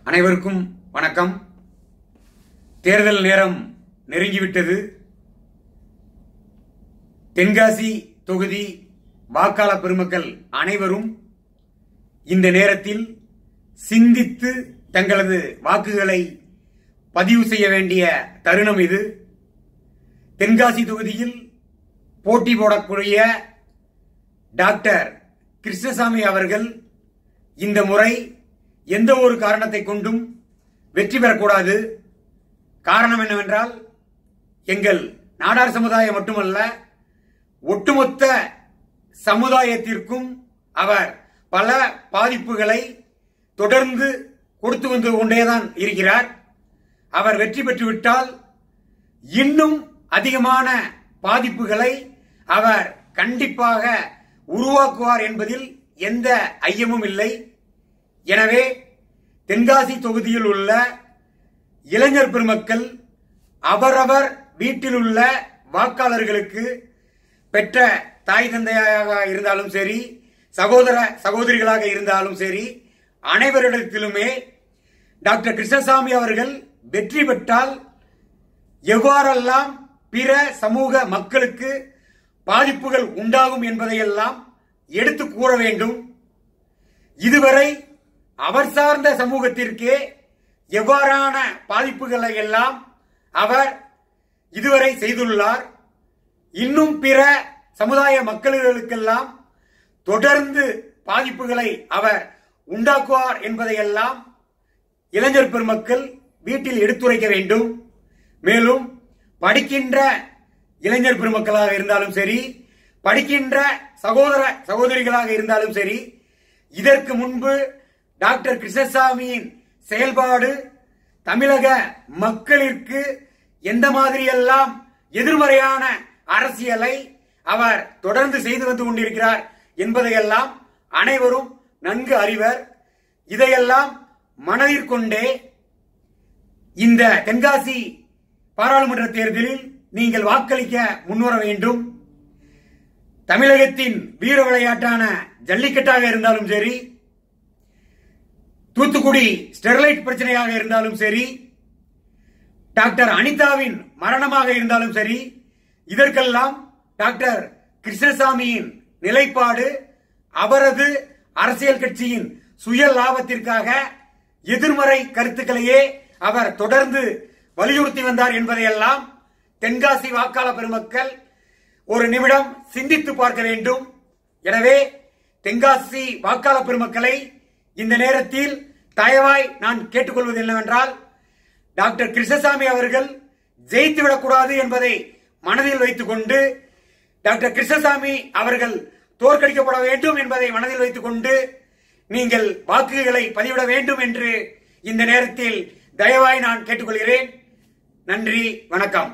அனைவருக்கும் வணக்கம். தேர்தல் நேரம் நெருங்கிவிட்டது. தென்காசி தொகுதி வாக்காளர் பெருமக்கள் அனைவரும் இந்த நேரத்தில் சிந்தித்து தங்களது வாக்குகளை பதிவு செய்ய வேண்டிய தருணம் இது. தென்காசி தொகுதியில் போட்டி போடக்கூடிய டாக்டர் கிருஷ்ணசாமி அவர்கள் இந்த முறை எந்த ஒரு காரணத்தை கொண்டும் வெற்றி பெறக்கூடாது. காரணம் என்னவென்றால், எங்கள் நாடார் சமுதாயம் மட்டுமல்ல, ஒட்டுமொத்த சமுதாயத்திற்கும் அவர் பல பாதிப்புகளை தொடர்ந்து கொடுத்து வந்து கொண்டேதான் இருக்கிறார். அவர் வெற்றி பெற்றுவிட்டால் இன்னும் அதிகமான பாதிப்புகளை அவர் கண்டிப்பாக உருவாக்குவார் என்பதில் எந்த ஐயமும் இல்லை. எனவே தென்காசி தொகுதியில் உள்ள இளைஞர் பெருமக்கள் அவரவர் வீட்டில் உள்ள வாக்காளர்களுக்கு பெற்ற தாய் தந்தையாக இருந்தாலும் சரி, சகோதர சகோதரிகளாக இருந்தாலும் சரி, அனைவரிடத்திலுமே டாக்டர் கிருஷ்ணசாமி அவர்கள் வெற்றி பெற்றால் எவ்வாறெல்லாம் பிற சமூக மக்களுக்கு பாதிப்புகள் உண்டாகும் என்பதையெல்லாம் எடுத்து கூற வேண்டும். இதுவரை அவர் சார்ந்த சமூகத்திற்கே எவ்வாறான பாதிப்புகளை எல்லாம் அவர் இதுவரை செய்துள்ளார். இன்னும் பிற சமுதாய மக்களுக்கெல்லாம் தொடர்ந்து பாதிப்புகளை அவர் உண்டாக்குவார் என்பதையெல்லாம் இளைஞர் பெருமக்கள் வீட்டில் எடுத்துரைக்க வேண்டும். மேலும் படிக்கின்ற இளைஞர் பெருமக்களாக இருந்தாலும் சரி, படிக்கின்ற சகோதர சகோதரிகளாக இருந்தாலும் சரி, இதற்கு முன்பு டாக்டர் கிருஷ்ணசாமியின் செயல்பாடு தமிழக மக்களிற்கு எந்த மாதிரியெல்லாம் எதிர்மறையான அரசியலை அவர் தொடர்ந்து செய்து வந்து கொண்டிருக்கிறார் என்பதையெல்லாம் அனைவரும் நன்கு அறிவர். இதையெல்லாம் மனதில் கொண்டே இந்த தென்காசி பாராளுமன்ற தேர்தலில் நீங்கள் வாக்களிக்க முன்வர வேண்டும். தமிழகத்தின் வீர விளையாட்டான ஜல்லிக்கட்டாக இருந்தாலும் சரி, தூத்துக்குடி ஸ்டெர்லைட் பிரச்சனையாக இருந்தாலும் சரி, டாக்டர் அனிதாவின் மரணமாக இருந்தாலும் சரி, இதற்கெல்லாம் டாக்டர் கிருஷ்ணசாமியின் நிலைப்பாடு அவரது அரசியல் கட்சியின் சுய லாபத்திற்காக எதிர்மறை கருத்துக்களையே அவர் தொடர்ந்து வலியுறுத்தி வந்தார் என்பதையெல்லாம் தென்காசி வாக்காளர் பெருமக்கள் ஒரு நிமிடம் சிந்தித்து பார்க்க வேண்டும். எனவே தென்காசி வாக்காளர் பெருமக்களை இந்த நேரத்தில் தயவாய் நான் கேட்டுக்கொள்வது என்னவென்றால், டாக்டர் கிருஷ்ணசாமி அவர்கள் ஜெயித்துவிடக்கூடாது என்பதை மனதில் வைத்துக் கொண்டு, டாக்டர் கிருஷ்ணசாமி அவர்கள் தோற்கடிக்கப்பட வேண்டும் என்பதை மனதில் வைத்துக் கொண்டு நீங்கள் வாக்குகளை பதிவிட வேண்டும் என்று இந்த நேரத்தில் தயவாய் நான் கேட்டுக்கொள்கிறேன். நன்றி, வணக்கம்.